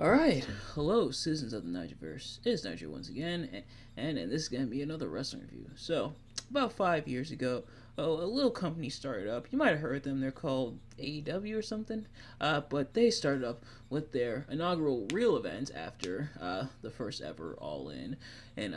Alright, hello citizens of the Nigelverse. It's Nigel once again, and this is going to be another wrestling review. So, about 5 years ago, a little company started up. You might have heard them, they're called AEW or something. But they started up with their inaugural real event after the first ever All In. And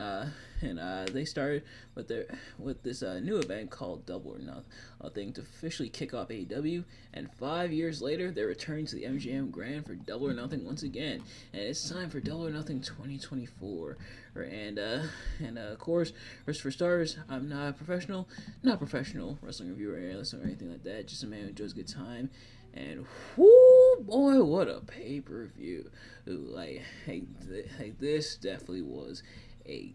they started with this new event called Double or Nothing to officially kick off AEW. And 5 years later, they returned to the MGM Grand for Double or Nothing once again, and it's time for Double or Nothing 2024. Of course, first for starters, I'm not a professional wrestling reviewer or analyst or anything like that. Just a man who enjoys a good time. And whoo boy, what a pay per view! This definitely was a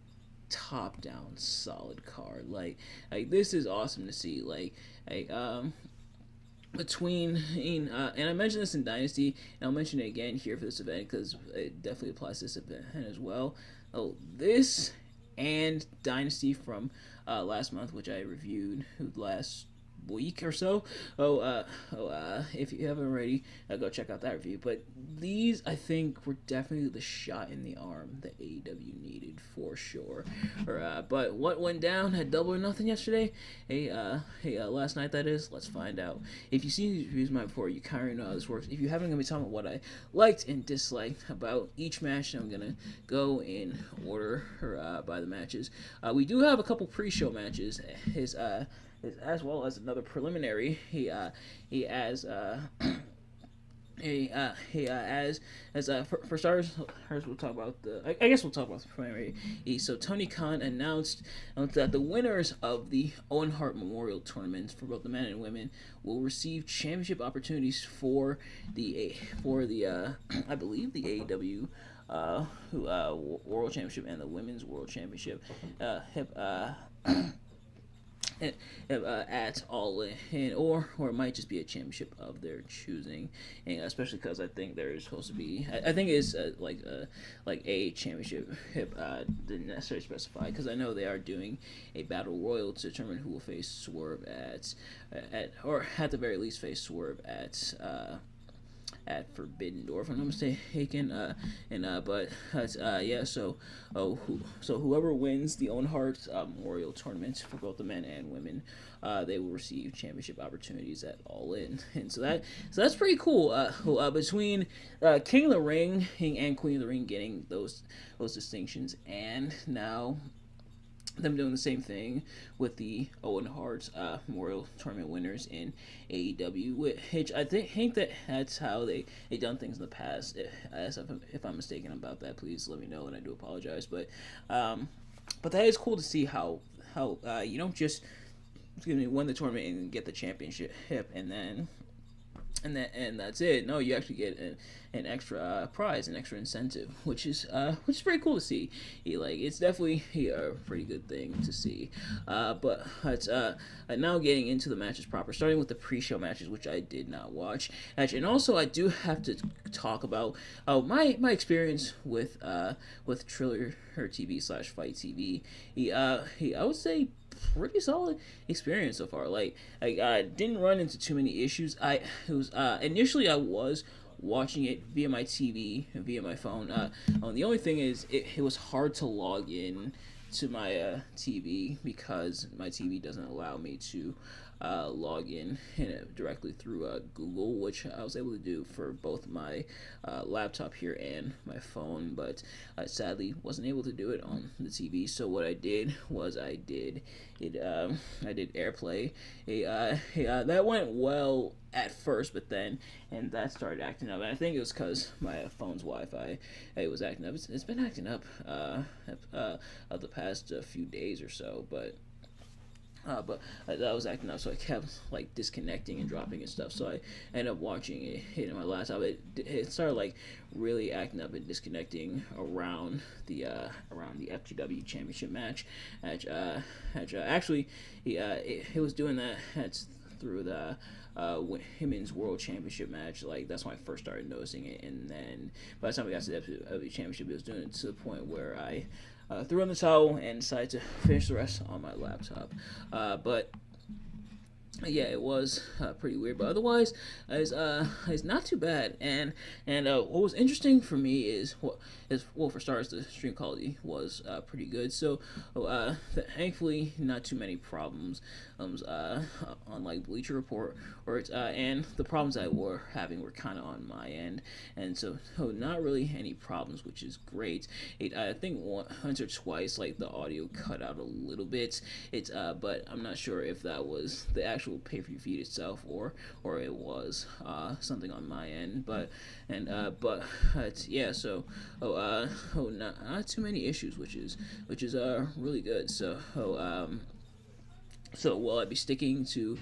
top down solid card. This is awesome to see. Between and I mentioned this in Dynasty, and I'll mention it again here for this event because it definitely applies to this event as well. Oh, this and Dynasty from last month, which I reviewed last week or so. If you haven't already, go check out that review. But these, I think, were definitely the shot in the arm that AEW needed for sure. But what went down at Double or Nothing yesterday? Last night that is. Let's find out. If you've seen these reviews before, you kind of know how this works. If you haven't, gonna be talking about what I liked and disliked about each match. I'm gonna go in order by the matches. We do have a couple pre-show matches. As well as another preliminary. He as for starters, we'll talk about I guess we'll talk about the preliminary. So Tony Khan announced that the winners of the Owen Hart Memorial Tournament for both the men and women will receive championship opportunities for the I believe the AEW World Championship and the Women's World Championship. At All In, or it might just be a championship of their choosing, and especially because I think there is supposed to be, I think it's like a championship didn't necessarily specify, because I know they are doing a battle royal to determine who will face Swerve or at the very least face Swerve at Forbidden Door, if I'm not mistaken. So whoever wins the Owen Hart Memorial Tournament for both the men and women, they will receive championship opportunities at All In, and so that's pretty cool. Between King of the Ring and Queen of the Ring getting those distinctions, and now them doing the same thing with the Owen Hart Memorial Tournament winners in AEW, which I think that's how they done things in the past. If I'm mistaken about that, please let me know, and I do apologize. But that is cool to see how you don't just win the tournament and get the championship, and that's it. No, you actually get an extra prize, an extra incentive, which is pretty cool to see. It's definitely a pretty good thing to see. But now getting into the matches proper, starting with the pre-show matches, which I did not watch. And also, I do have to talk about my experience with Triller TV / Fight TV. I would say pretty solid experience so far. I didn't run into too many issues. Initially I was watching it via my TV, via my phone. The only thing is it was hard to log in to my TV because my TV doesn't allow me to log in directly through Google, which I was able to do for both my laptop here and my phone, but I sadly wasn't able to do it on the TV. So what I did was I did AirPlay. That went well at first, but then that started acting up. And I think it was because my phone's Wi-Fi was acting up. It's been acting up the past few days or so, but that was acting up, so I kept disconnecting and dropping and stuff. So I ended up watching it in my laptop. It started really acting up and disconnecting around the FGW Championship match. Actually, it was doing that through the Women's World Championship match. That's when I first started noticing it, and then by the time we got to the FGW Championship, it was doing it to the point where I threw in the towel and decided to finish the rest on my laptop. But Yeah, it was pretty weird, but otherwise, it's not too bad. And what was interesting for me is well, for starters, the stream quality was pretty good. So, thankfully, not too many problems. On like Bleacher Report, or it's and the problems I were having were kind of on my end, and so not really any problems, which is great. I think once or twice, like the audio cut out a little bit. But I'm not sure if that was the actual pay-per-view feed itself, or it was something on my end. But yeah. So not too many issues, which is really good. So will I be sticking to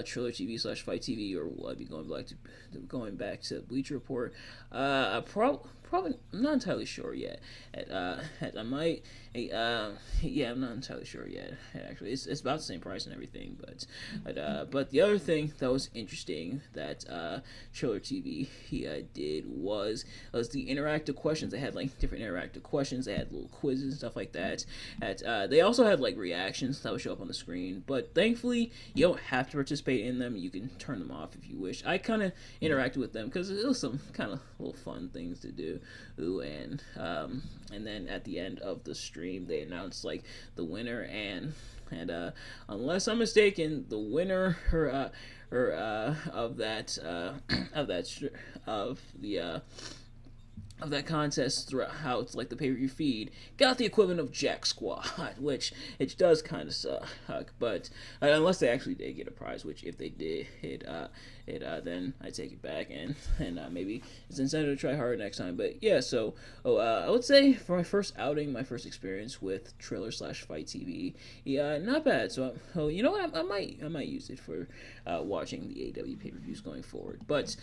Triller TV / Fight TV, or will I be going back to Bleacher Report? Probably I'm not entirely sure yet. I might. Yeah, I'm not entirely sure yet. Actually, it's about the same price and everything. But the other thing that was interesting that Triller TV he did was the interactive questions. They had like different interactive questions. They had little quizzes and stuff like that. They also had like reactions that would show up on the screen. But thankfully, you don't have to participate in them. You can turn them off if you wish. I kind of interacted with them because it was some kind of little fun things to do. And then at the end of the stream, they announced like the winner, and unless I'm mistaken, the winner of that of the of that contest throughout like the pay-per-view feed got the equivalent of Jack Squad, which it does kind of suck. But unless they actually did get a prize, which if they did, then I take it back, and maybe it's incentive to try harder next time. But yeah, so I would say for my first outing, my first experience with Triller / Fight TV, yeah, not bad. So you know what, I might use it for watching the AEW pay-per-views going forward. But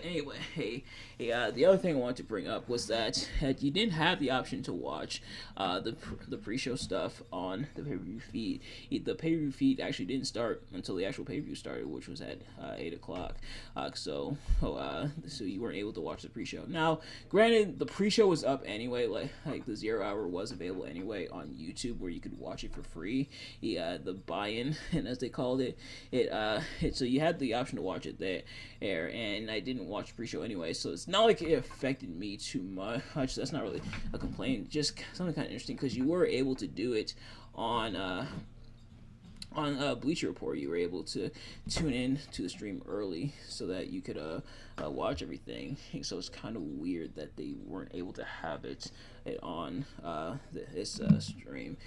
anyway, the other thing I wanted to bring up was that you didn't have the option to watch the pre-show stuff on the pay-per-view feed. The pay-per-view feed actually didn't start until the actual pay-per-view started, which was at 8 o'clock. So you weren't able to watch the pre-show. Now, granted, the pre-show was up anyway. Like the 0 hour was available anyway on YouTube, where you could watch it for free. The buy-in, and as they called it, so you had the option to watch it there, and I didn't watch the pre-show anyway, so it's not like it affected me too much. That's not really a complaint, just something kind of interesting, because you were able to do it on Bleacher Report. You were able to tune in to the stream early so that you could watch everything. So it's kind of weird that they weren't able to have it on this stream.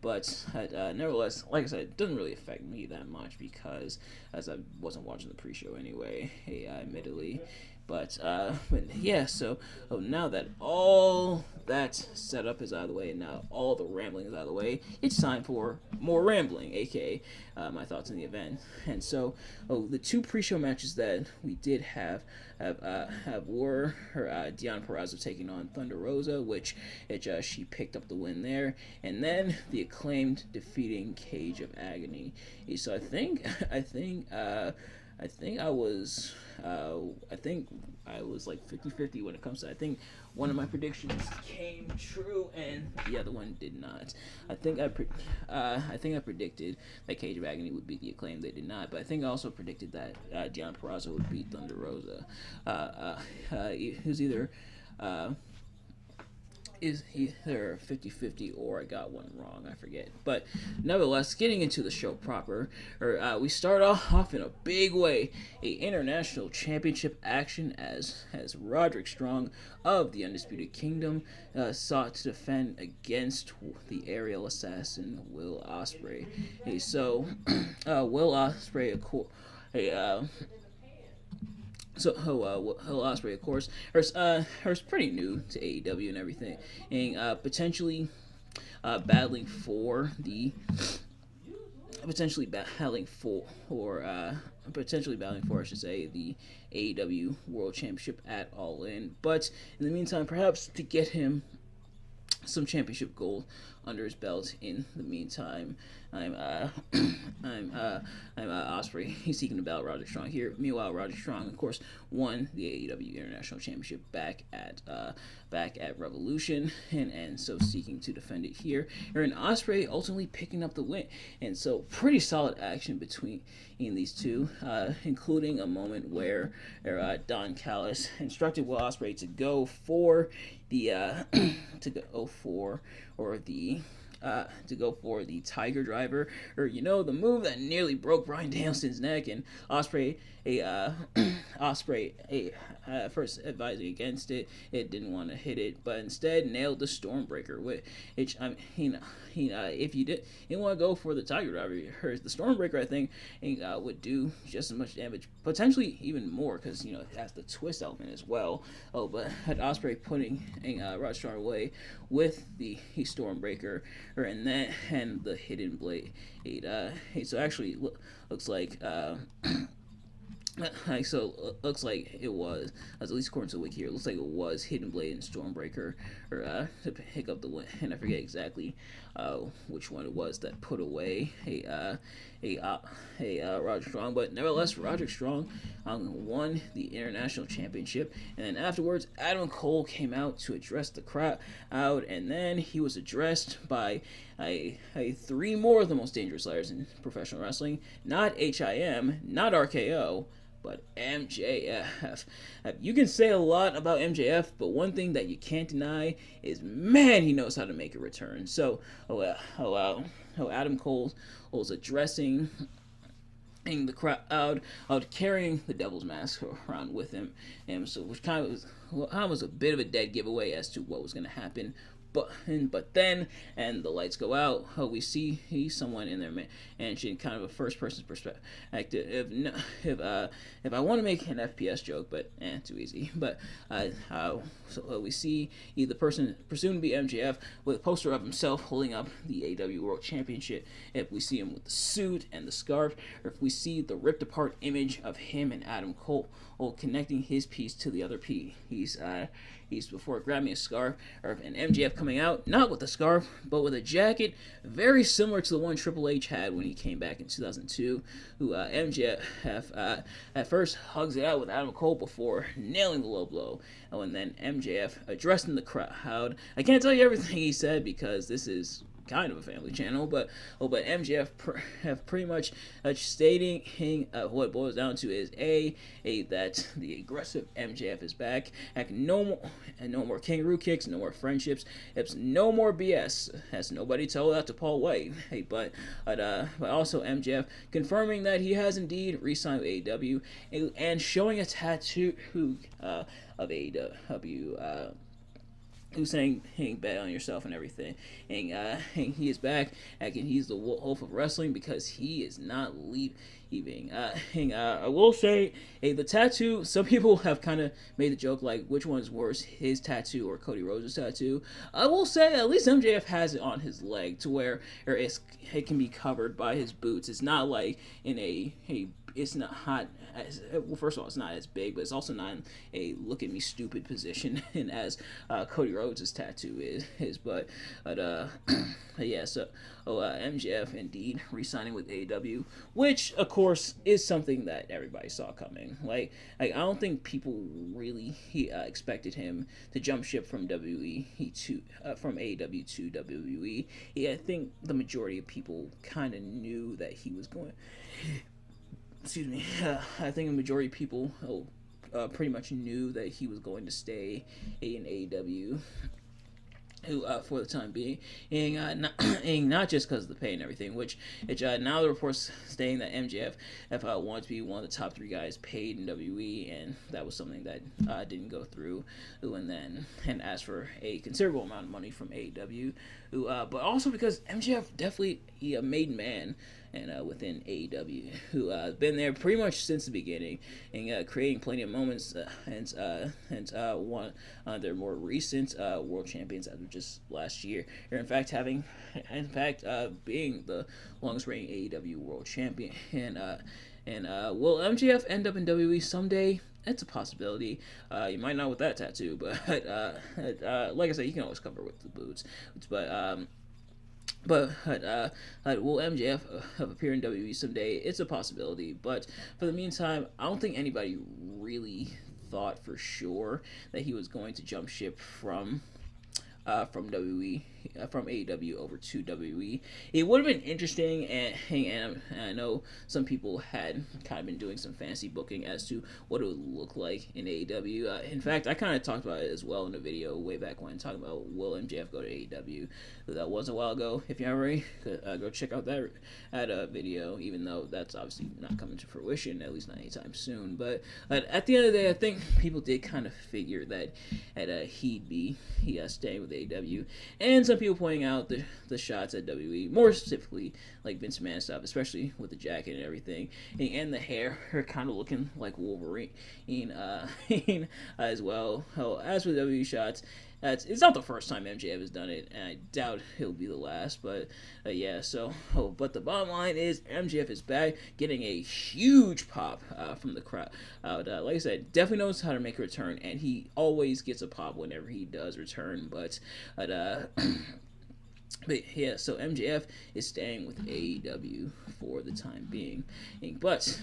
But nevertheless, like I said, it doesn't really affect me that much because as I wasn't watching the pre-show anyway, admittedly. But yeah, so now that all that setup is out of the way, and now all the rambling is out of the way, it's time for more rambling, aka my thoughts on the event. And so, the two pre-show matches that we did have were Deonna Purrazzo taking on Thunder Rosa, which she picked up the win there, and then the Acclaimed defeating Cage of Agony. So I think I was like 50-50 when it comes to, I think one of my predictions came true and the other one did not. I think I predicted that Cage of Agony would beat the Acclaim. They did not, but I think I also predicted that Deonna Purrazzo would beat Thunder Rosa. It was either is either 50-50 or I got one wrong, I forget. But nevertheless, getting into the show proper, we start off in a big way, a international championship action as Roderick Strong of the Undisputed Kingdom sought to defend against the aerial assassin Will Ospreay. So Will Ospreay, Will Ospreay, of course, her's pretty new to AEW and everything, and potentially battling for, I should say, the AEW World Championship at All In. But in the meantime, perhaps to get him some championship gold under his belt in the meantime. I'm Osprey. He's seeking to battle Roderick Strong here. Meanwhile, Roderick Strong, of course, won the AEW International Championship back at Revolution, and so seeking to defend it here. And Osprey ultimately picking up the win, and so pretty solid action between these two, including a moment where Don Callis instructed Will Ospreay to go for the Tiger Driver, or the move that nearly broke Bryan Danielson's neck, and Osprey first advising against it. It didn't want to hit it, but instead nailed the Stormbreaker. Which if you didn't want to go for the Tiger Driver, the Stormbreaker I think would do just as much damage, potentially even more, because it has the twist element as well. But had Osprey putting Rod Strong away with the Stormbreaker, and the Hidden Blade. So actually looks like. Looks like it was, at least according to the wiki here, it looks like it was Hidden Blade and Stormbreaker, or to pick up the win, and I forget exactly which one it was that put away Roderick Strong, but nevertheless, Roderick Strong won the International Championship, and then afterwards, Adam Cole came out to address the crowd, and then he was addressed by three more of the most dangerous liars in professional wrestling, not HIM, not RKO, but MJF. You can say a lot about MJF, but one thing that you can't deny is, man, he knows how to make a return. So, Adam Cole was addressing the crowd, carrying the Devil's Mask around with him, and so which kind of was a bit of a dead giveaway as to what was going to happen. But then, and the lights go out, we see someone in their mansion, kind of a first person perspective. If I want to make an FPS joke, but too easy. But so we see the person presumed to be MJF with a poster of himself holding up the AEW World Championship. If we see him with the suit and the scarf, or if we see the ripped apart image of him and Adam Cole connecting his piece to the other piece. He's before grabbing a scarf, and MJF coming out, not with a scarf, but with a jacket very similar to the one Triple H had when he came back in 2002, who MJF at first hugs it out with Adam Cole before nailing the low blow, and then MJF addressing the crowd. I can't tell you everything he said because this is kind of a family channel, but MJF have pretty much stating what it boils down to is that the aggressive MJF is back, no more kangaroo kicks, no more friendships, it's no more BS. Has nobody told that to Paul White. But also MJF confirming that he has indeed re-signed with AEW and showing a tattoo of AEW. Who's saying, bet on yourself and everything. And he is back, and he's the wolf of wrestling because he is not leaving. I will say, the tattoo, some people have kind of made the joke, like, which one's worse, his tattoo or Cody Rhodes' tattoo. I will say, at least MJF has it on his leg to where it can be covered by his boots. It's not like in it's not hot. Well, first of all, it's not as big, but it's also not in a look at me stupid position, and as Cody Rhodes' tattoo is. But yeah. So MJF indeed re-signing with AEW, which of course is something that everybody saw coming. Like I don't think people really expected him to jump ship from from AEW to WWE. Yeah, I think the majority of people kind of knew that he was going. Excuse me. I think the majority of people pretty much knew that he was going to stay in AEW. For the time being, and not just because of the pay and everything, which now the reports saying that MJF wanted to be one of the top 3 guys paid in WWE, and that was something that didn't go through. And asked for a considerable amount of money from AEW, but also because MJF definitely a made man. And within AEW, who been there pretty much since the beginning, and creating plenty of moments, and one their more recent world champions as of just last year, or in fact being the longest reigning AEW world champion. And will MJF end up in WWE someday? It's a possibility. You might not with that tattoo, but like I said, you can always cover with the boots. But But will MJF appear in WWE someday? It's a possibility. But for the meantime, I don't think anybody really thought for sure that he was going to jump ship from WWE, from AEW over to WWE. It would have been interesting, and I know some people had kind of been doing some fancy booking as to what it would look like in AEW. In fact, I kind of talked about it as well in a video way back when, talking about will MJF go to AEW. That was a while ago. If you haven't already, go check out that video, even though that's obviously not coming to fruition, at least not anytime soon. But at the end of the day, I think people did kind of figure that he'd be staying with AEW, and some people pointing out the shots at WWE, more specifically like Vince McMahon stuff, especially with the jacket and everything, and the hair kind of looking like Wolverine as well. As with WWE shots, it's not the first time MJF has done it, and I doubt he'll be the last. But yeah, so but the bottom line is MJF is back, getting a huge pop from the crowd. Like I said, definitely knows how to make a return, and he always gets a pop whenever he does return. But but yeah, so MJF is staying with AEW for the time being. But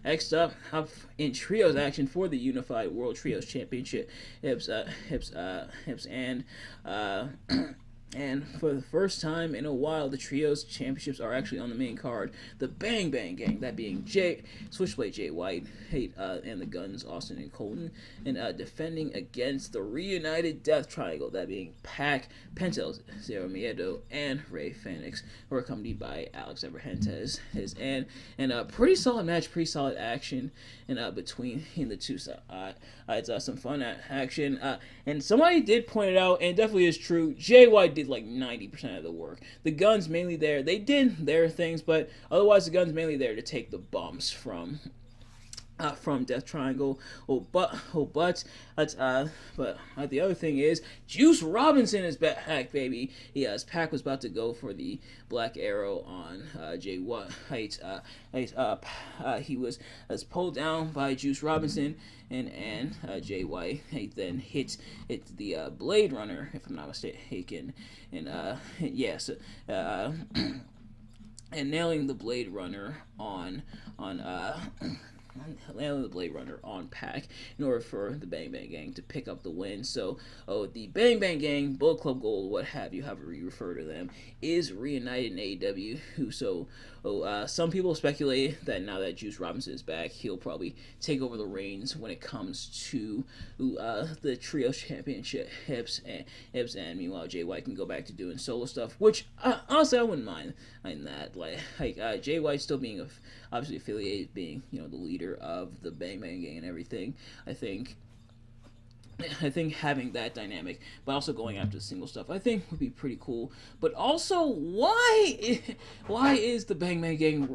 next up in trios action for the Unified World Trios Championship, and for the first time in a while, the Trios Championships are actually on the main card. The Bang Bang Gang, that being Switchblade Jay White, and the Guns, Austin and Colton, and defending against the Reunited Death Triangle, that being Pac, Penta Zero Miedo, and Rey Fenix, who are accompanied by Alex Abrahantes. And a pretty solid match, pretty solid action, and between the two sides. It's some fun action. And somebody did point it out, and it definitely is true. Jay White did like 90% of the work. The Guns mainly there. They did their things, but otherwise the Guns mainly there to take the bumps from Death Triangle. But the other thing is Juice Robinson is back, baby. Yes, Pac was about to go for the Black Arrow on Jay White. He was pulled down by Juice Robinson and Jay White. He then hit the Blade Runner, if I'm not mistaken, and yes. And nailing the Blade Runner on Pac in order for the Bang Bang Gang to pick up the win. So, the Bang Bang Gang, Bullet Club Gold, what have you, however you refer to them, is reunited in AEW. Some people speculate that now that Juice Robinson is back, he'll probably take over the reins when it comes to the Trio Championships, and meanwhile Jay White can go back to doing solo stuff, which honestly I wouldn't mind that. Like Jay White still being obviously affiliated, being the leader of the Bang Bang Gang and everything. I think having that dynamic, but also going after the single stuff, I think would be pretty cool. But also, why is the Bang Bang Gang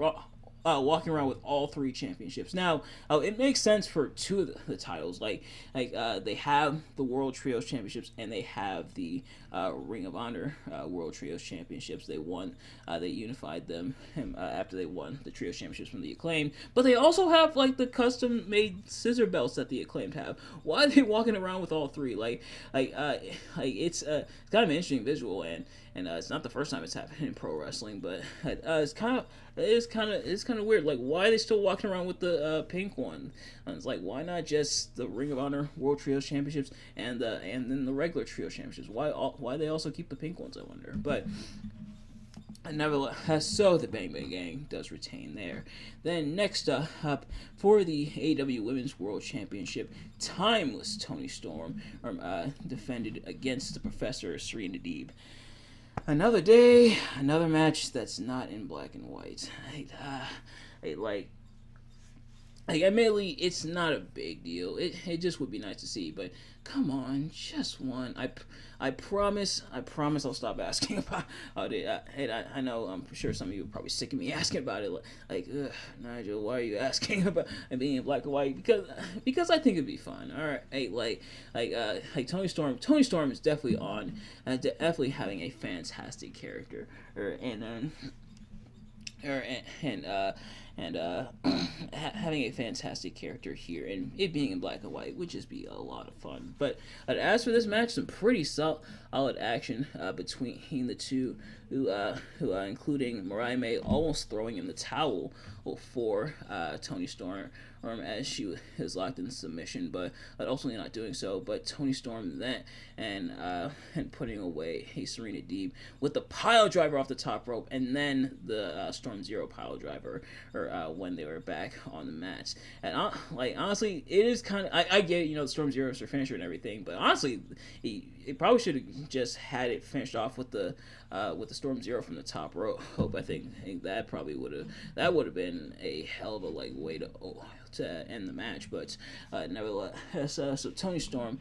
walking around with all three championships? Now, it makes sense for two of the titles. Like they have the World Trios Championships and they have the Ring of Honor World Trios Championships. They unified them after they won the Trios Championships from the Acclaimed. But they also have like the custom made scissor belts that the Acclaimed have. Why are they walking around with all three? It's kind of an interesting visual, and it's not the first time it's happened in pro wrestling, but it's kind of weird. Like, why are they still walking around with the pink one? And it's like, why not just the Ring of Honor World Trios Championships and then the regular Trio Championships? Why they also keep the pink ones, I wonder. But nevertheless, so the Bang Bang Gang does retain there. Then next up for the AEW Women's World Championship, Timeless Toni Storm defended against the Professor Serena Deeb. Another day, another match that's not in black and white. Admittedly, it's not a big deal. It just would be nice to see, but come on, just one. I promise I'll stop asking about it. I know I'm sure some of you are probably sick of me asking about it. Nigel, why are you asking about it being in black and white? Because I think it'd be fun. All right, Toni Storm. Toni Storm is definitely definitely having a fantastic character, and having a fantastic character here, and it being in black and white would just be a lot of fun. But as for this match, some pretty solid action between the two, who including Mariah May almost throwing in the towel for Toni Storm as she was locked in submission, but ultimately not doing so. But Toni Storm then and putting away Serena Deeb with the pile driver off the top rope, and then the Storm Zero pile driver, or when they were back on the mats. And honestly, it is kind of, I get it, the Storm Zero is their finisher and everything, but honestly, it probably should have just had it finished off with the Storm Zero from the top rope. I think that probably would have been a hell of a way to end the match, but nevertheless, so Toni Storm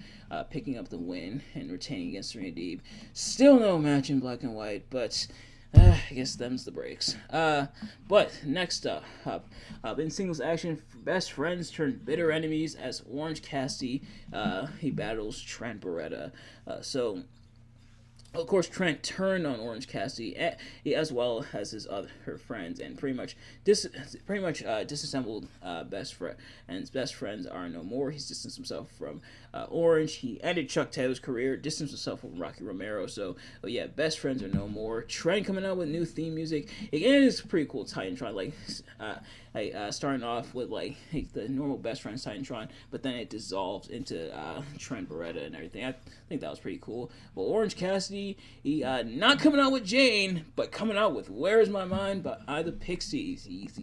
picking up the win and retaining against Serena Deeb. Still no match in black and white, but I guess them's the breaks. But next up, in singles action, best friends turn bitter enemies as Orange Cassidy he battles Trent Beretta. Of course, Trent turned on Orange Cassidy as well as her friends, and pretty much disassembled best friend. And his best friends are no more. He's distanced himself from Orange. He ended Chuck Taylor's career, distanced himself from Rocky Romero. So yeah, best friends are no more. Trent coming out with new theme music. Again, it's pretty cool. Titantron, starting off with the normal best friends Titantron, but then it dissolves into Trent Beretta and everything. I think that was pretty cool. But Orange Cassidy, he not coming out with Jane, but coming out with "Where Is My Mind" by the Pixies. He's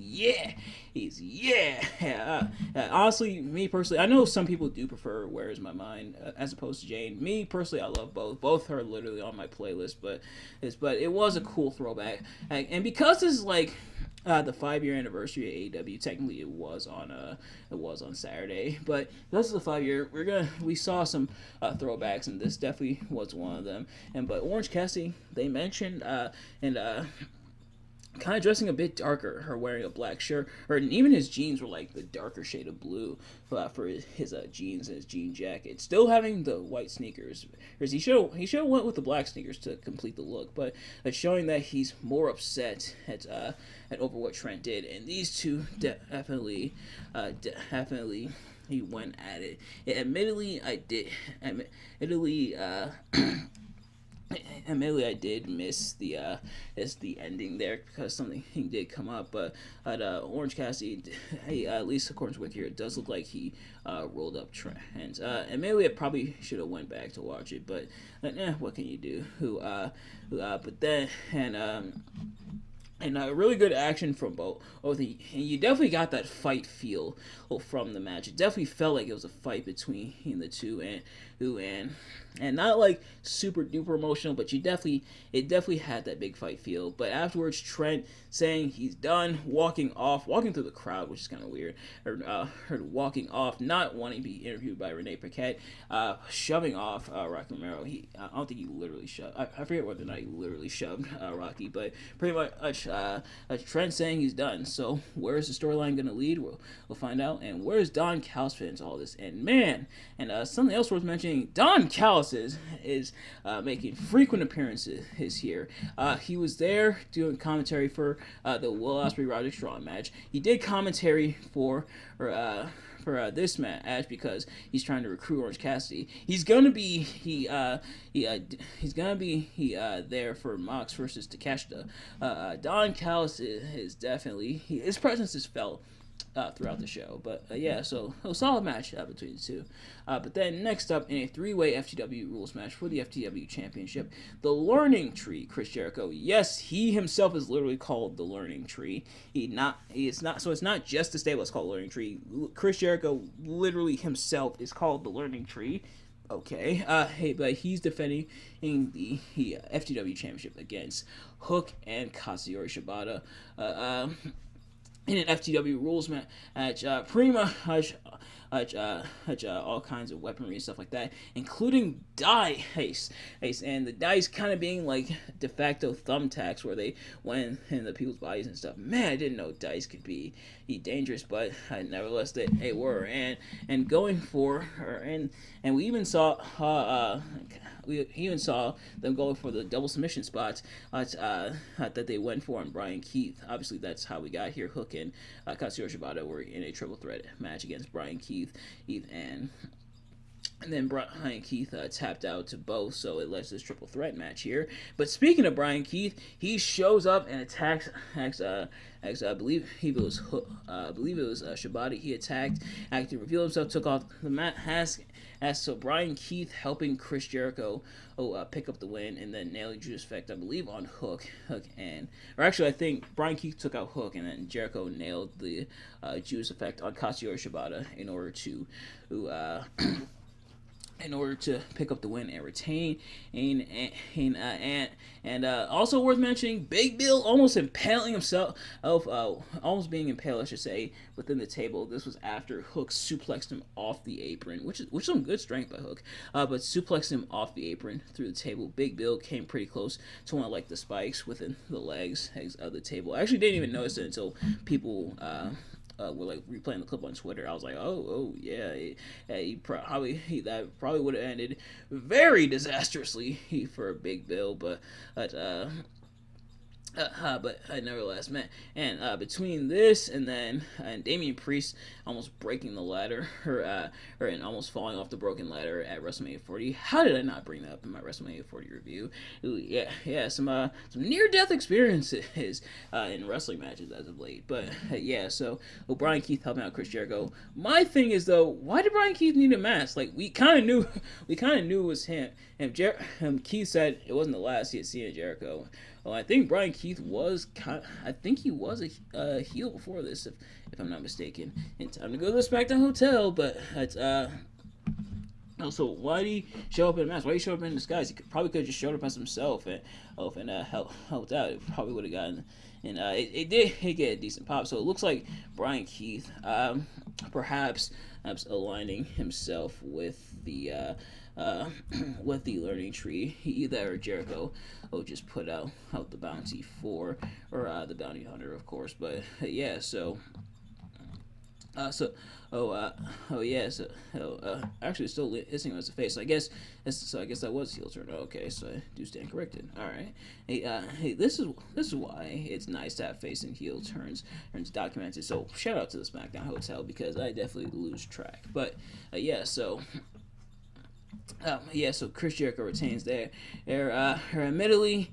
honestly, me personally, I know some people do prefer "Where Is My Mind" as opposed to Jane. Me personally, I love both. Both are literally on my playlist, but it was a cool throwback, and because this is the 5-year anniversary of AEW. Technically, it was on Saturday, but this is the 5-year. We saw some throwbacks, and this definitely was one of them. But Orange Cassidy, they mentioned, kind of dressing a bit darker, her wearing a black shirt, or even his jeans were the darker shade of blue for his jeans and his jean jacket. Still having the white sneakers, because he should have went with the black sneakers to complete the look, but showing that he's more upset at over what Trent did, and these two definitely he went at it. Admittedly, I did miss the ending there because something did come up, but Orange Cassidy, at least according to Wiki, it does look like he rolled up Trent. And admittedly, I probably should have went back to watch it, but what can you do? But then and really good action from both. And you definitely got that fight feel from the match. It definitely felt like it was a fight between the two, and not super duper emotional, but it definitely had that big fight feel. But afterwards, Trent saying he's done, walking through the crowd, which is kind of weird, or walking off, not wanting to be interviewed by Renee Paquette, shoving off Rocky Romero. I don't think he literally shoved. I forget whether or not he literally shoved Rocky, but pretty much Trent saying he's done. So where's the storyline going to lead? We'll find out. And where's Don Callis fit into all this? And something else worth mentioning, Don Callis is making frequent appearances here. He was there doing commentary for the Will Ospreay Roderick Strong match. He did commentary for this match because he's trying to recruit Orange Cassidy. He's gonna be there for Mox versus Takeshita. Don Callis is definitely his presence is felt throughout the show, but so a solid match between the two. But then next up, in a 3-way FTW rules match for the FTW Championship, the Learning Tree, Chris Jericho. Yes, he himself is literally called the Learning Tree. It's not just the stable. It's called Learning Tree. Chris Jericho literally himself is called the Learning Tree. Okay, but he's defending the FTW Championship against Hook and Katsuyori Shibata. In an FTW rules match, pretty much all kinds of weaponry and stuff like that, including dice, and the dice kind of being like de facto thumbtacks where they went in the people's bodies and stuff. Man, I didn't know dice could be dangerous, but nevertheless they were, and going for her, and we even saw them going for the double submission spots that they went for on Brian Keith. Obviously, that's how we got here. Hook and Katsuyori Shibata were in a triple threat match against Brian Keith, and then Brian Keith tapped out to both, so it led to this triple threat match here. But speaking of Brian Keith, he shows up and attacks. I believe it was Shibata. He attacked, actually revealed himself, took off the mask. So Brian Keith helping Chris Jericho pick up the win, and then nailing Judas Effect, I believe, on Hook, or actually I think Brian Keith took out Hook, and then Jericho nailed the Judas Effect on Katsuyori Shibata in order to pick up the win and retain. And also worth mentioning, Big Bill almost impaling himself, almost being impaled, I should say, within the table. This was after Hook suplexed him off the apron, which is some good strength by Hook, but suplexed him off the apron through the table. Big Bill came pretty close to one of like the spikes within the legs of the table. I actually didn't even notice it until people were like replaying the clip on Twitter. I was like, oh yeah, that probably would have ended very disastrously for Big Bill, but nevertheless, man. And between this and Damian Priest almost breaking the ladder, and almost falling off the broken ladder at WrestleMania 40. How did I not bring that up in my WrestleMania 40 review? Yeah, some near-death experiences in wrestling matches as of late. But so Brian Keith helping out Chris Jericho. My thing is though, why did Brian Keith need a mask? Like we kind of knew it was him. And Keith said it wasn't the last he had seen of Jericho. Well, I think Brian Keith was a heel before this, if I'm not mistaken. And time to go to the SmackDown Hotel, but also, why did he show up in a mask? Why did he show up in disguise? He probably could have just showed up as himself and helped out. It probably would have gotten, and it did get a decent pop. So it looks like Brian Keith, perhaps aligning himself with the learning tree, either Jericho just put out the bounty for, or the bounty hunter, of course. But so. Actually, still hissing on his face. So I guess that was heel turn. Okay, so I do stand corrected. All right. Hey, this is why it's nice to have face and heel turns documented. So shout out to the SmackDown Hotel, because I definitely lose track. But so Chris Jericho retains there. Admittedly,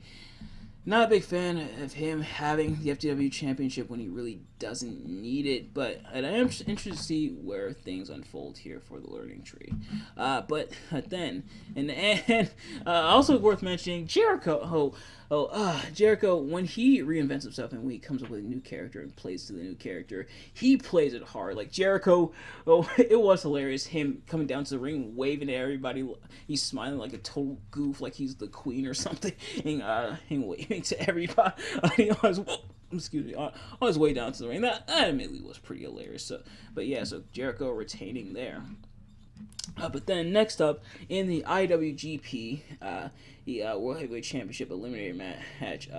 not a big fan of him having the FTW Championship when he really doesn't need it, but I am interested to see where things unfold here for the learning tree. But then, and also worth mentioning, Jericho. Jericho, when he reinvents himself and when he comes up with a new character and plays to the new character, he plays it hard. Like Jericho, it was hilarious. Him coming down to the ring, waving at everybody. He's smiling like a total goof, like he's the queen or something, and waving to everybody. On his way down to the ring. That admittedly was pretty hilarious. So Jericho retaining there. But then next up in the IWGP, the World Heavyweight Championship Eliminator match,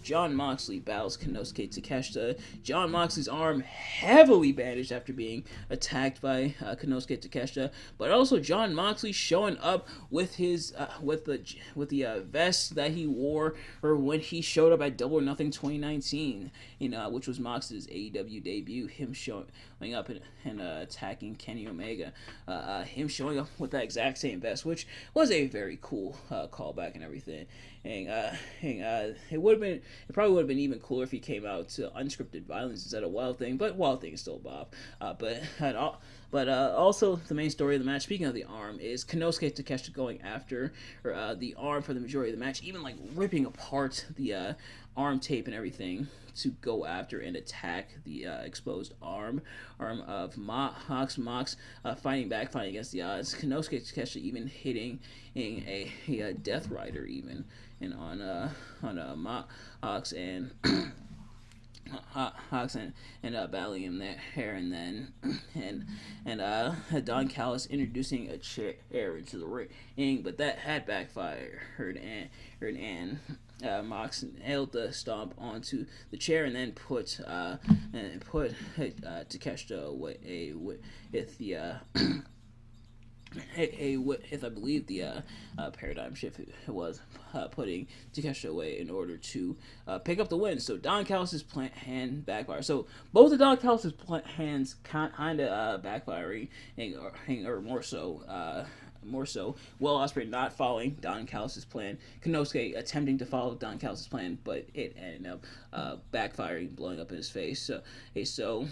Jon Moxley battles Konosuke Takeshita. Jon Moxley's arm heavily bandaged after being attacked by Konosuke Takeshita, but also Jon Moxley showing up with his with the vest that he wore or when he showed up at Double or Nothing 2019, which was Moxley's AEW debut. Him showing up and attacking Kenny Omega. Him showing up with that exact same vest, which was a very cool callback and everything. And it probably would have been even cooler if he came out to Unscripted Violence instead of Wild Thing, but Wild Thing is still Bob. But also the main story of the match, speaking of the arm, is Konosuke Takeshita going after the arm for the majority of the match, even like ripping apart the arm tape and everything to go after and attack the exposed arm of Mox. Fighting back, fighting against the odds. Konosuke Takeshita even hitting a Death Rider even on Mox, and Hawks and battling him there, and then and Don Callis introducing a chair into the ring, but that had backfired. And Mox nailed the stomp onto the chair and then put Takeshita away with the if I believe the paradigm shift was putting Takeshita away in order to pick up the win. So Don Callis' hand backfire. So both of Don Callis' hands kind of backfiring, or more so, Will Ospreay not following Don Callis' plan. Konosuke attempting to follow Don Callis' plan, but it ended up backfiring, blowing up in his face. So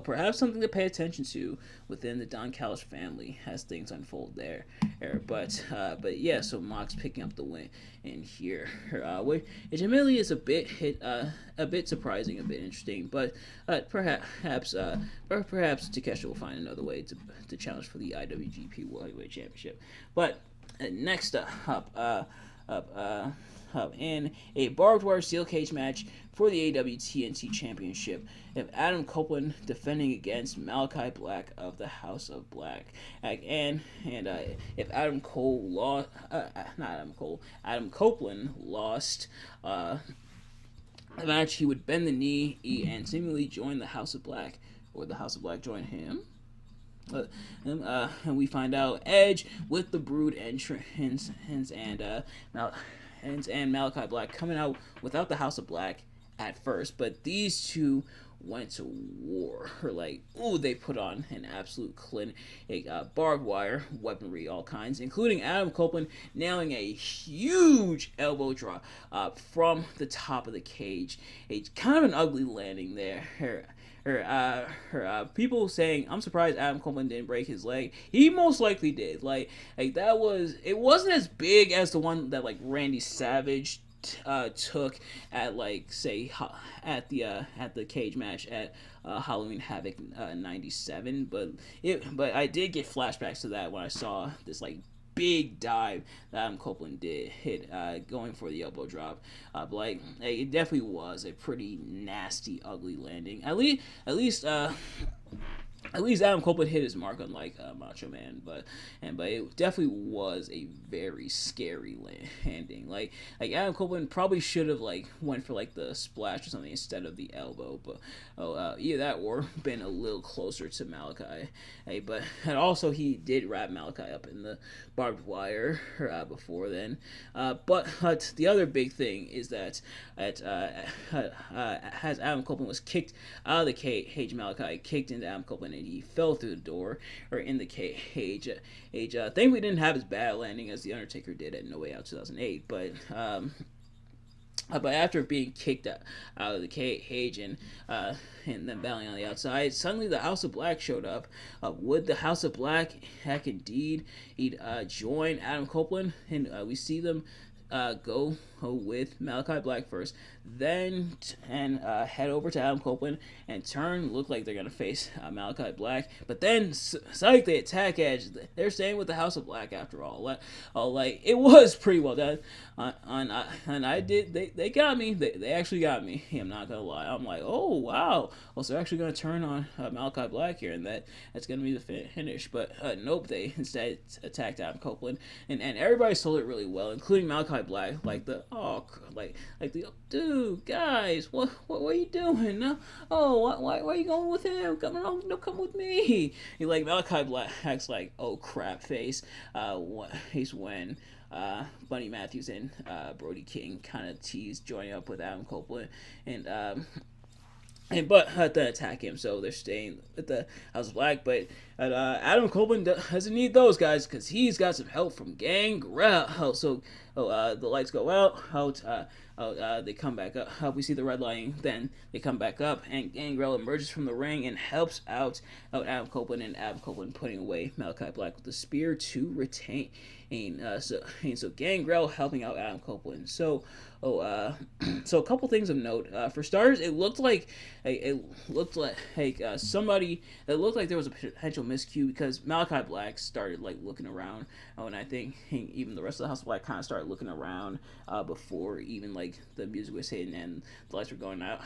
perhaps something to pay attention to within the Don Callis family as things unfold there. But yeah, so Mox picking up the win in here, which admittedly is a bit surprising, a bit interesting, but perhaps Takeshita will find another way to challenge for the IWGP World Heavyweight Championship. But next up in a barbed wire steel cage match for the AEW TNT Championship, if Adam Copeland defending against Malachi Black of the House of Black, and if Adam Copeland lost the match, he would bend the knee and seemingly join the House of Black, or the House of Black join him. And we find out Edge with the Brood entrance and Malachi Black coming out without the House of Black at first, but these two went to war. They put on an absolute clinic, barbed wire, weaponry, all kinds, including Adam Copeland nailing a huge elbow drop from the top of the cage. A kind of an ugly landing there. People saying, I'm surprised Adam Copeland didn't break his leg. He most likely did. It wasn't as big as the one that Randy Savage took at at the cage match at Halloween Havoc 97, but I did get flashbacks to that when I saw this big dive that Adam Copeland did hit going for the elbow drop. It definitely was a pretty nasty, ugly landing. At least Adam Copeland hit his mark, unlike Macho Man, but it definitely was a very scary landing. Adam Copeland probably should have went for the splash or something instead of the elbow, but either that or been a little closer to Malachi. And also he did wrap Malachi up in the barbed wire before then. But the other big thing is that as Adam Copeland was kicked out of the cage, Malachi kicked into Adam Copeland and he fell through the door, or in the cage. Thankfully didn't have as bad a landing as The Undertaker did at No Way Out 2008, but after being kicked out of the cage and then battling on the outside, suddenly the House of Black showed up. Would the House of Black heck indeed join Adam Copeland? And we see them go with Malachi Black first, then head over to Adam Copeland and look like they're gonna face Malachi Black, but then they attack Edge. They're staying with the House of Black after all. It was pretty well done, and I did. They got me. They actually got me. I'm not gonna lie. I'm like, oh wow. Also, they're actually gonna turn on Malachi Black here, and that's gonna be the finish. But nope. They instead attacked Adam Copeland, and everybody sold it really well, including Malachi Black. Dude, guys, what are you doing? No, why are you going with him? Come with me. Malachi Black acts like, oh crap face. He's when Bunny Matthews and Brody King kind of teased joining up with Adam Copeland, but had to attack him, so they're staying with the House of Black. But Adam Copeland doesn't need those guys because he's got some help from Gangrel. So the lights go out. They come back up. We see the red lighting. Then they come back up, and Gangrel emerges from the ring and helps out Adam Copeland, and Adam Copeland putting away Malachi Black with the spear to retain. So Gangrel helping out Adam Copeland. So a couple things of note. For starters, it looked like somebody. It looked like there was a potential miscue because Malachi Black started looking around, and I think even the rest of the House of Black kind of started start looking around before even like the music was hitting and the lights were going out.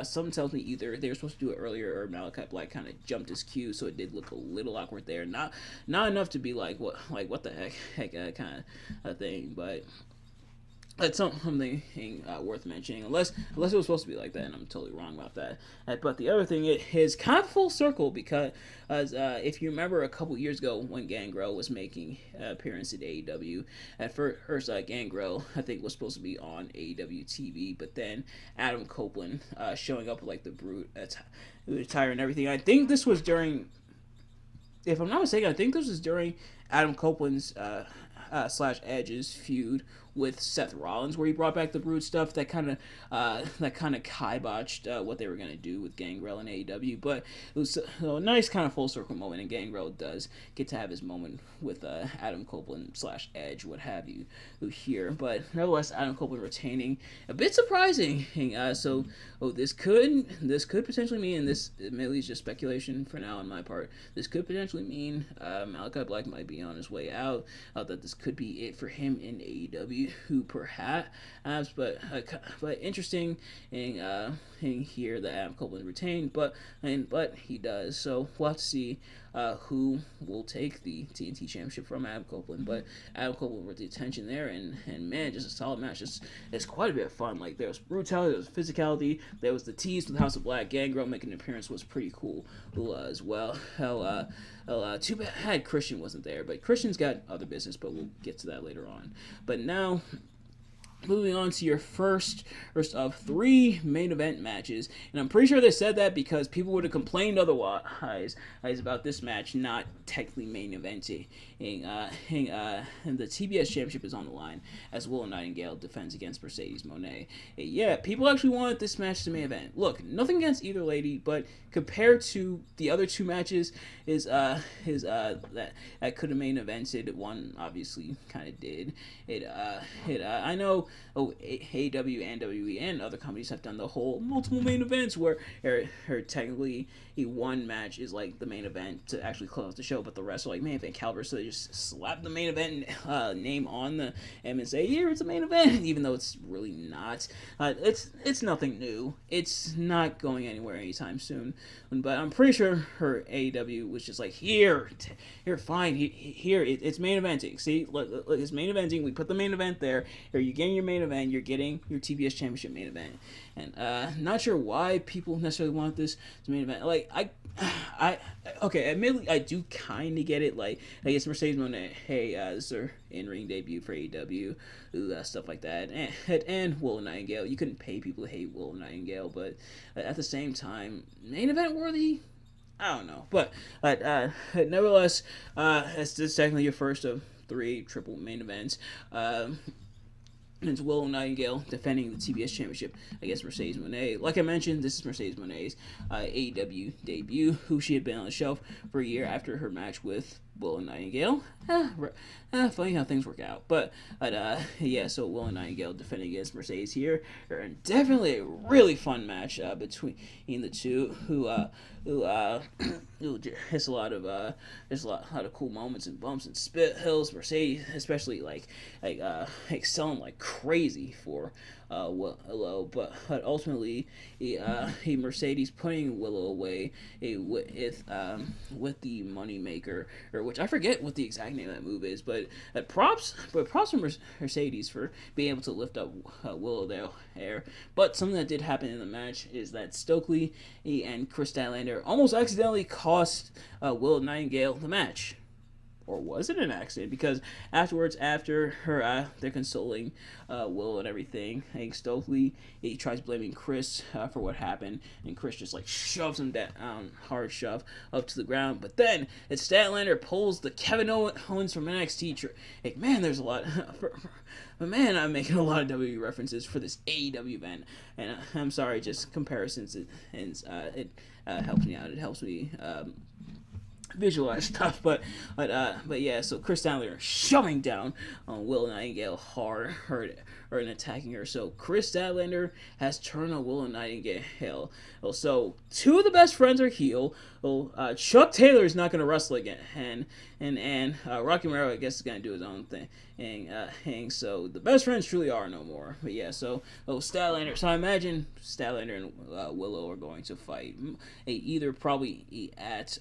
Something tells me either they were supposed to do it earlier or Malachi Black kind of jumped his cue, so it did look a little awkward there. Not enough to be like what the heck kind of thing, but that's something worth mentioning, unless it was supposed to be like that, and I'm totally wrong about that. But the other thing, it is kind of full circle because if you remember a couple years ago when Gangrel was making an appearance at AEW, at first Gangrel I think was supposed to be on AEW TV, but then Adam Copeland showing up with like the Brute attire and everything. I think this was during, if I'm not mistaken, I think this was during Adam Copeland's slash Edge's feud with Seth Rollins, where he brought back the Brood stuff that kind of kibotched what they were gonna do with Gangrel and AEW. But it was a nice kind of full circle moment, and Gangrel does get to have his moment with Adam Copeland slash Edge, what have you, here. But nevertheless, Adam Copeland retaining, a bit surprising. So this could potentially mean, and this admittedly is just speculation for now on my part, this could potentially mean Malachi Black might be on his way out. That this could be it for him in AEW. Who perhaps, but interesting in here that Adam Copeland retained, but he does. So we'll have to see who will take the TNT Championship from Adam Copeland. But Adam Copeland with the attention there, and man, just a solid match. It's quite a bit of fun. Like there was brutality, there was physicality, there was the tease with House of Black. Gangrel making an appearance was pretty cool as well. Too bad Christian wasn't there, but Christian's got other business, but we'll get to that later on. But now, moving on to your first of 3 main event matches, and I'm pretty sure they said that because people would have complained otherwise about this match not technically main eventing. And the TBS Championship is on the line as Willow Nightingale defends against Mercedes Moné. Yeah, people actually wanted this match to main event. Look, nothing against either lady, but compared to the other 2 matches, that could have main evented. One obviously kind of did. I know. AEW and WWE and other companies have done the whole multiple main events where technically one match is like the main event to actually close the show, but the rest are like main event caliber, so they just slap the main event name on the M and say, here, it's a main event, even though it's really not. It's nothing new. It's not going anywhere anytime soon, but I'm pretty sure her AEW was just like, here, fine, here, it's main eventing. See, look, it's main eventing. We put the main event there. Here, you're getting your main event. You're getting your TBS Championship main event. And not sure why people necessarily want this to main event. Like, okay, admittedly, I do kind of get it. Like, I guess Mercedes Moné, hey, this is her in-ring debut for AEW, stuff like that. And Willow Nightingale. You couldn't pay people to hate Willow Nightingale, but at the same time, main event worthy? I don't know. But nevertheless, this is technically your first of 3 triple main events. It's Willow Nightingale defending the TBS Championship against Mercedes Moné. Like I mentioned, this is Mercedes Moné's AEW debut, who she had been on the shelf for a year after her match with Willow Nightingale. Funny how things work out. But yeah, so Willow Nightingale defending against Mercedes here. And definitely a really fun match between the two, who has a lot of cool moments and bumps and spit hills. Mercedes, especially like selling like crazy for Willow, but ultimately, Mercedes putting Willow away with the Moneymaker, or which I forget what the exact name of that move is, but props for Mercedes for being able to lift up Willow there. But something that did happen in the match is that Stokely and Chris Statlander almost accidentally cost Willow Nightingale the match. Or was it an accident? Because afterwards, after they're consoling Willow and everything, I think Stokely, he tries blaming Chris for what happened, and Chris just like shoves him down, hard shove up to the ground. But then it's Statlander pulls the Kevin Owens from NXT. Like, man, there's a lot. But man, I'm making a lot of WWE references for this AEW event, and I'm sorry, just comparisons. It helps me out. It helps me visualize stuff, but yeah, so Chris Statlander shoving down on Willow Nightingale hard and attacking her. So Chris Statlander has turned on Willow Nightingale. So 2 of the best friends are heel. Chuck Taylor is not going to wrestle again, and Rocky Romero, I guess, is going to do his own thing. And so the best friends truly are no more. But yeah, so Statlander. So I imagine Statlander and Willow are going to fight either probably at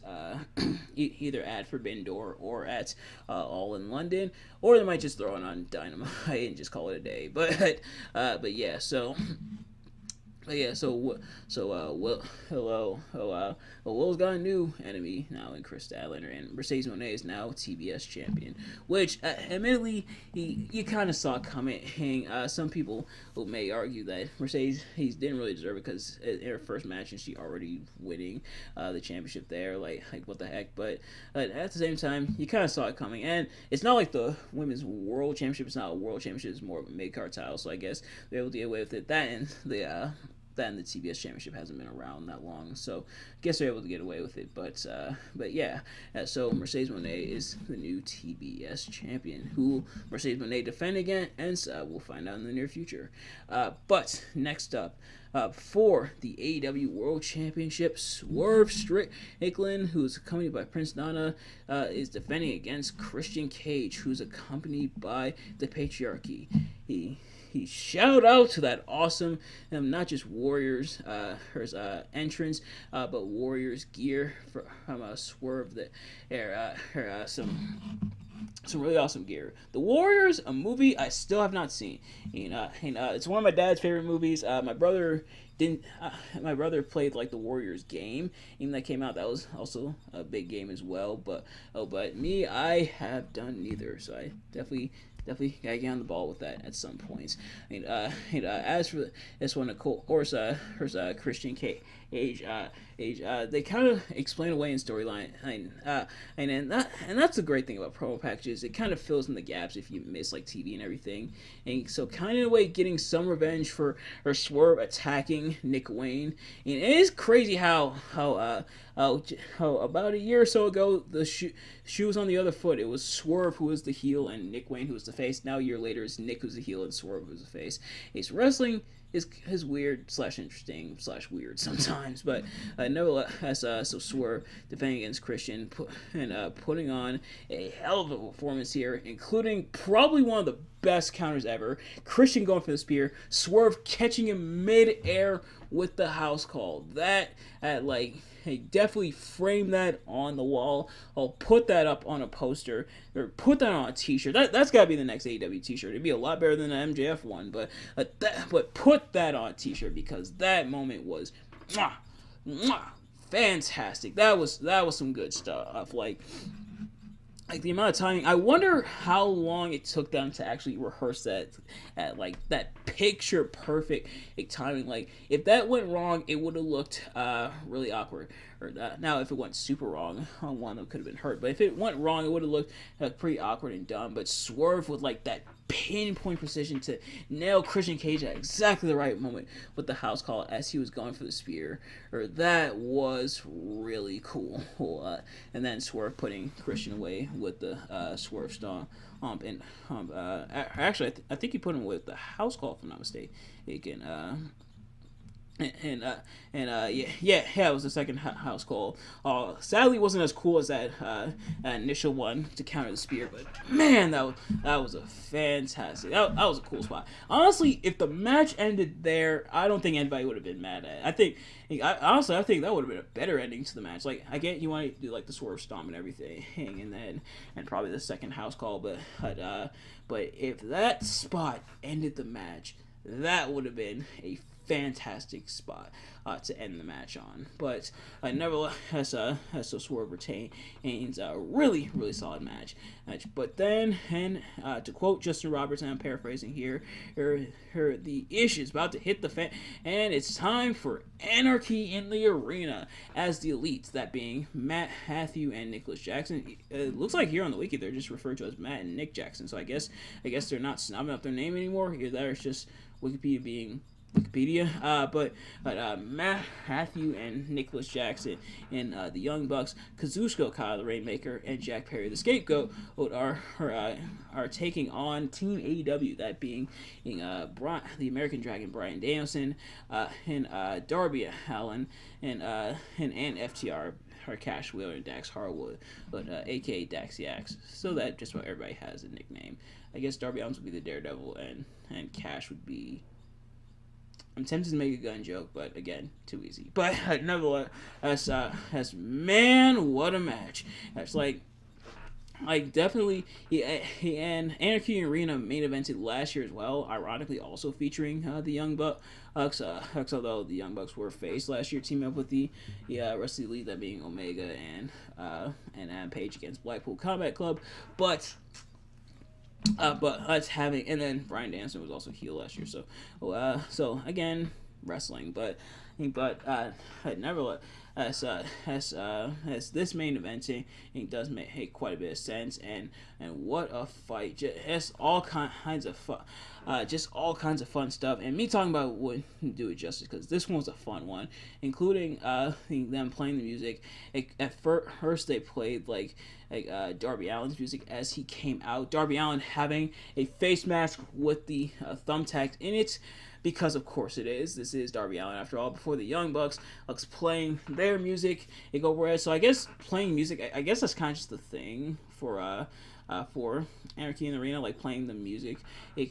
either at Forbidden Door or at All in London, or they might just throw it on Dynamite and just call it a day. But yeah, so. Yeah, Will's got a new enemy now in Chris Statlander, and Mercedes Moné is now TBS champion, which admittedly you kind of saw coming. Some people may argue that Mercedes didn't really deserve it because in her first match and she already winning the championship there, like what the heck. But at the same time, you kind of saw it coming, and it's not like the women's world championship. It's not a world championship; it's more of a mid card title. So I guess they're able to get away with it. That and the TBS Championship hasn't been around that long, so I guess they're able to get away with it. But yeah, so Mercedes Moné is the new TBS champion, who Mercedes Moné defend against, and we'll find out in the near future. But next up, for the AEW World Championship, Swerve Strickland, who's accompanied by Prince Nana, is defending against Christian Cage, who's accompanied by the Patriarchy. He shout out to that awesome, not just Warriors, her entrance, but Warriors gear from Swerve some really awesome gear. The Warriors, a movie I still have not seen. It's one of my dad's favorite movies. My brother didn't. My brother played like the Warriors game, even that came out. That was also a big game as well. But me, I have done neither. So I definitely gotta get on the ball with that at some points. As for this one, of course, Christian Cage, they kind of explain away in storyline, and that's the great thing about promo packages. It kind of fills in the gaps if you miss like TV and everything, and so kind of in a way getting some revenge for her Swerve attacking Nick Wayne. And it is crazy how about a year or so ago the shoe was on the other foot. It was Swerve who was the heel and Nick Wayne who was the face. Now a year later it's Nick who's the heel and Swerve who's the face. It's wrestling is weird / interesting / weird sometimes, but nevertheless, so Swerve defending against Christian putting on a hell of a performance here, including probably one of the best counters ever. Christian going for the spear, Swerve catching him mid-air with the house call. That hey, definitely frame that on the wall. I'll put that up on a poster or put that on a t-shirt. That's got to be the next AEW t-shirt. It'd be a lot better than the MJF one, but put that on a t-shirt because that moment was fantastic. That was some good stuff. Like the amount of timing, I wonder how long it took them to actually rehearse that at like that picture perfect timing. Like if that went wrong, it would have looked really awkward. Or now if it went super wrong, one of them could have been hurt. But if it went wrong, it would have looked pretty awkward and dumb. But Swerve with like that pinpoint precision to nail Christian Cage at exactly the right moment with the house call as he was going for the spear. That was really cool. And then Swerve putting Christian away with the Swerve Stomp. Actually, I think he put him with the house call, if I'm not mistaken. Yeah, it was the second house call. Sadly, it wasn't as cool as that initial one to counter the spear, but man, that was a fantastic. That was a cool spot. Honestly, if the match ended there, I don't think anybody would have been mad at it. I think that would have been a better ending to the match. Like, I get you want to do like the Swerve Stomp and everything, and probably the second house call, but if that spot ended the match, that would have been a fantastic spot to end the match on. But nevertheless, so Swerve retains a really, really solid match. But then, and to quote Justin Roberts, and I'm paraphrasing here, the ish is about to hit the fan, and it's time for anarchy in the arena as the elites, that being Matt Matthew and Nicholas Jackson. It looks like here on the wiki they're just referred to as Matt and Nick Jackson. So I guess they're not snobbing up their name anymore. Either that or it's just Wikipedia being Wikipedia, but Matt Matthew and Nicholas Jackson and the Young Bucks, Kazuchika Okada, the Rainmaker, and Jack Perry, the Scapegoat, are taking on Team AEW, that being the American Dragon, Bryan Danielson, and Darby Allin, and FTR. Cash Wheeler and Dax Harwood, but aka Dax Yax. So that just about everybody has a nickname. I guess Darby Allin would be the Daredevil, and Cash would be. I'm tempted to make a gun joke, but again, too easy. But nevertheless, as man, what a match! That's like definitely, he and Anarchy Arena main evented last year as well. Ironically, also featuring the Young Bucks. Although the Young Bucks were faced last year, teaming up with the rest of the elite, that being Omega and Adam Page against Blackpool Combat Club. But us having, and then Bryan Danielson was also heel last year. So again, wrestling, but nevertheless, as this main event, it does make quite a bit of sense, and what a fight! Just all kinds of fun, just all kinds of fun stuff. And me talking about it wouldn't do it justice, because this one was a fun one, including them playing the music. At first, they played like Darby Allin's music as he came out. Darby Allin having a face mask with the thumbtacks in it, because of course it is. This is Darby Allin after all. Before the Young Bucks playing their music, it go red. So I guess playing music, I guess that's kind of just the thing for Anarchy in the Arena, like playing the music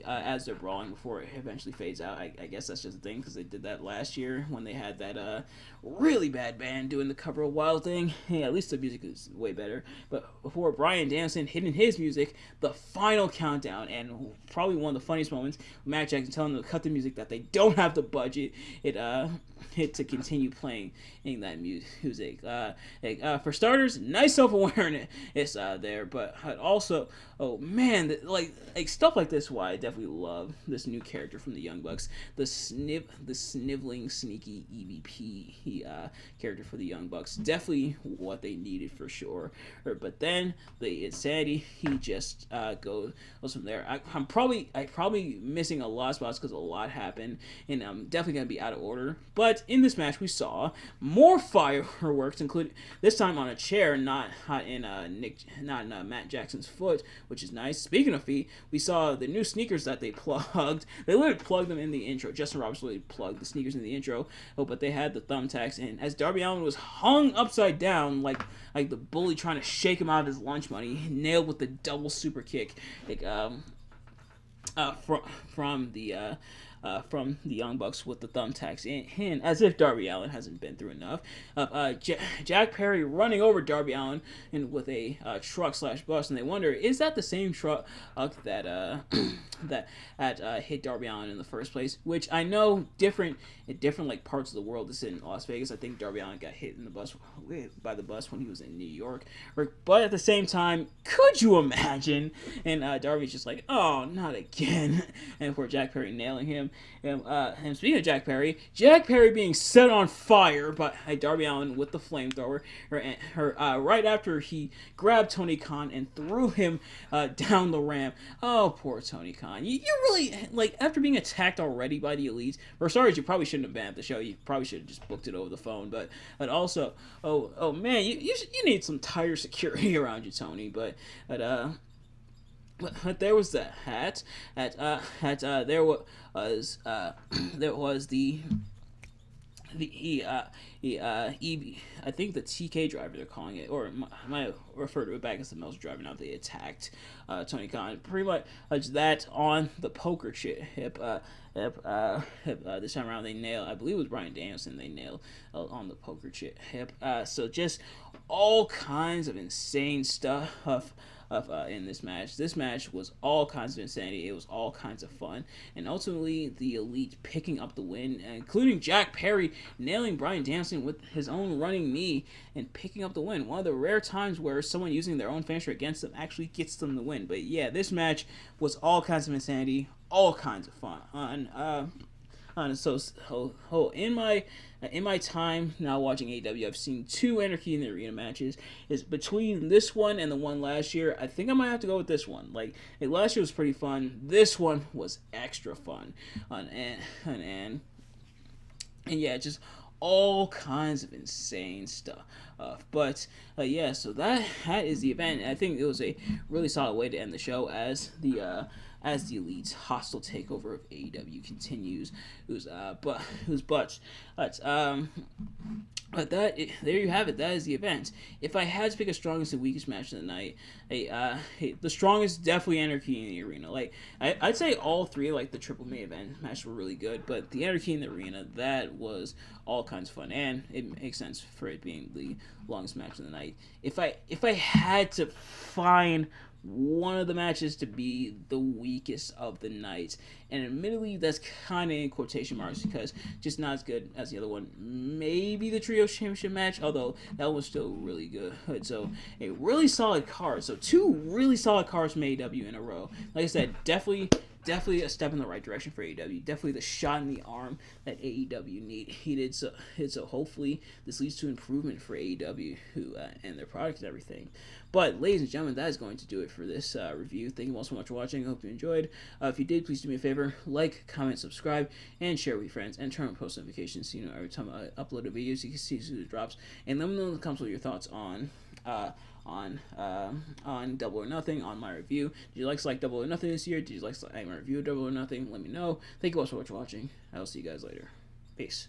as they're brawling before it eventually fades out. I guess that's just a thing, because they did that last year when they had that really bad band doing the cover of Wild Thing. Hey, at least the music is way better. But before Bryan Danielson hitting his music, the final countdown, and probably one of the funniest moments, Matt Jackson telling them to cut the music, that they don't have the budget to continue playing that music. For starters, nice self-awareness there, but also, oh man, like stuff like this. Why I definitely love this new character from the Young Bucks, the sniveling, sneaky EVP character for the Young Bucks. Definitely what they needed for sure. But then the insanity, he just goes from there. I'm probably missing a lot of spots because a lot happened, and I'm definitely gonna be out of order. But in this match, we saw more fireworks, including this time on a chair, not in Matt Jackson's foot, which is nice. Speaking of feet, we saw the new sneakers that they plugged. They literally plugged them in the intro. Justin Roberts literally plugged the sneakers in the intro. But they had the thumbtacks, and as Darby Allin was hung upside down like the bully trying to shake him out of his lunch money, nailed with the double super kick, from the Young Bucks with the thumbtacks in, as if Darby Allin hasn't been through enough. Jack Perry running over Darby Allin and with a truck/bus, and they wonder, is that the same truck that hit Darby Allin in the first place? Which I know in different like parts of the world. This is in Las Vegas. I think Darby Allin got hit by the bus when he was in New York. But at the same time, could you imagine? And Darby's just like, oh, not again. And for Jack Perry nailing him. And speaking of Jack Perry being set on fire by Darby Allin with the flamethrower, right after he grabbed Tony Khan and threw him down the ramp. Oh, poor Tony Khan. You really, like, after being attacked already by the Elites, for starters, you probably shouldn't have been at the show. You probably should have just booked it over the phone. But also, oh man, you need some tighter security around you, Tony. But there was the hat. There was the I think the TK driver, they're calling it, or I might refer to it back as the Mel's driver. Now they attacked Tony Khan, pretty much that on the poker chip. This time around they nailed, I believe it was Bryan Danielson, they nailed on the poker chip. So just all kinds of insane stuff in this match. This match was all kinds of insanity. It was all kinds of fun, and ultimately the Elite picking up the win, including Jack Perry nailing Bryan Danielson with his own running knee and picking up the win. One of the rare times where someone using their own finisher against them actually gets them the win. But yeah, this match was all kinds of insanity, all kinds of fun. So in my time now watching AEW, I've seen 2 Anarchy in the Arena matches. Is between this one and the one last year. I think I might have to go with this one. Like last year was pretty fun. This one was extra fun. And yeah, just all kinds of insane stuff. But yeah, so that is the event. I think it was a really solid way to end the show, as the as the Elite's hostile takeover of AEW continues. There you have it. That is the event. If I had to pick a strongest and weakest match of the night, the strongest definitely Anarchy in the Arena. Like I'd say all three, like the triple main event matches were really good, but the Anarchy in the Arena, that was all kinds of fun, and it makes sense for it being the longest match of the night. If I had to find one of the matches to be the weakest of the night, and admittedly that's kind of in quotation marks because just not as good as the other one, maybe the Trios Championship match, although that was still really good. So a really solid card, so two really solid cards from AEW in a row. Like I said, definitely a step in the right direction for AEW. Definitely the shot in the arm that AEW needed. So hopefully this leads to improvement for AEW and their product and everything. But ladies and gentlemen, that is going to do it for this review. Thank you all so much for watching. I hope you enjoyed. If you did, please do me a favor: like, comment, subscribe, and share with your friends, and turn on post notifications so you know every time I upload a video, so you can see the drops. And let me know in the comments what your thoughts on Double or Nothing, on my review. Did you like Select Double or Nothing this year? Did you like my review of Double or Nothing? Let me know. Thank you all so much for watching. I will see you guys later. Peace.